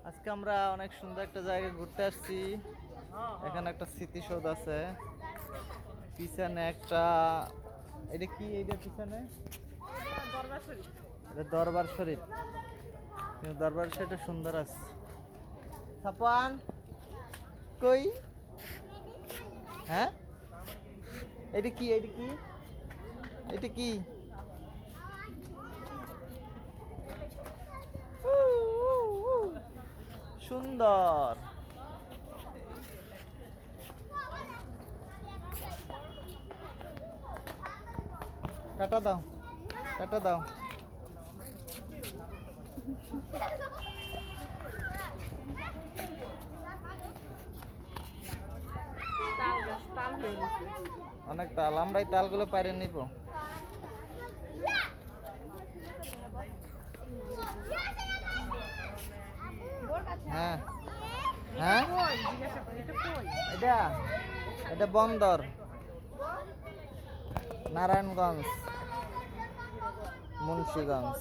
আজকে আমরা অনেক সুন্দর একটা জায়গায় ঘুরতে আসছি। এখানে একটা স্মৃতিসৌধ আছে, পিছনে একটা, এটা কি, এইটা পিছনে এটা দরবার শরীফ। কিন্তু দরবার শরীফটা সুন্দর আছে। সাপান কই? হ্যাঁ, এটা কি, এটা কি, এটা কি? সুন্দর। টাটা দাও, টাটা দাও। অনেক তাল, আমরা এই তালগুলো পাইরে নিব। হ্যাঁ হ্যাঁ, এটা এটা বন্দর, নারায়ণগঞ্জ, মুন্সিগঞ্জ।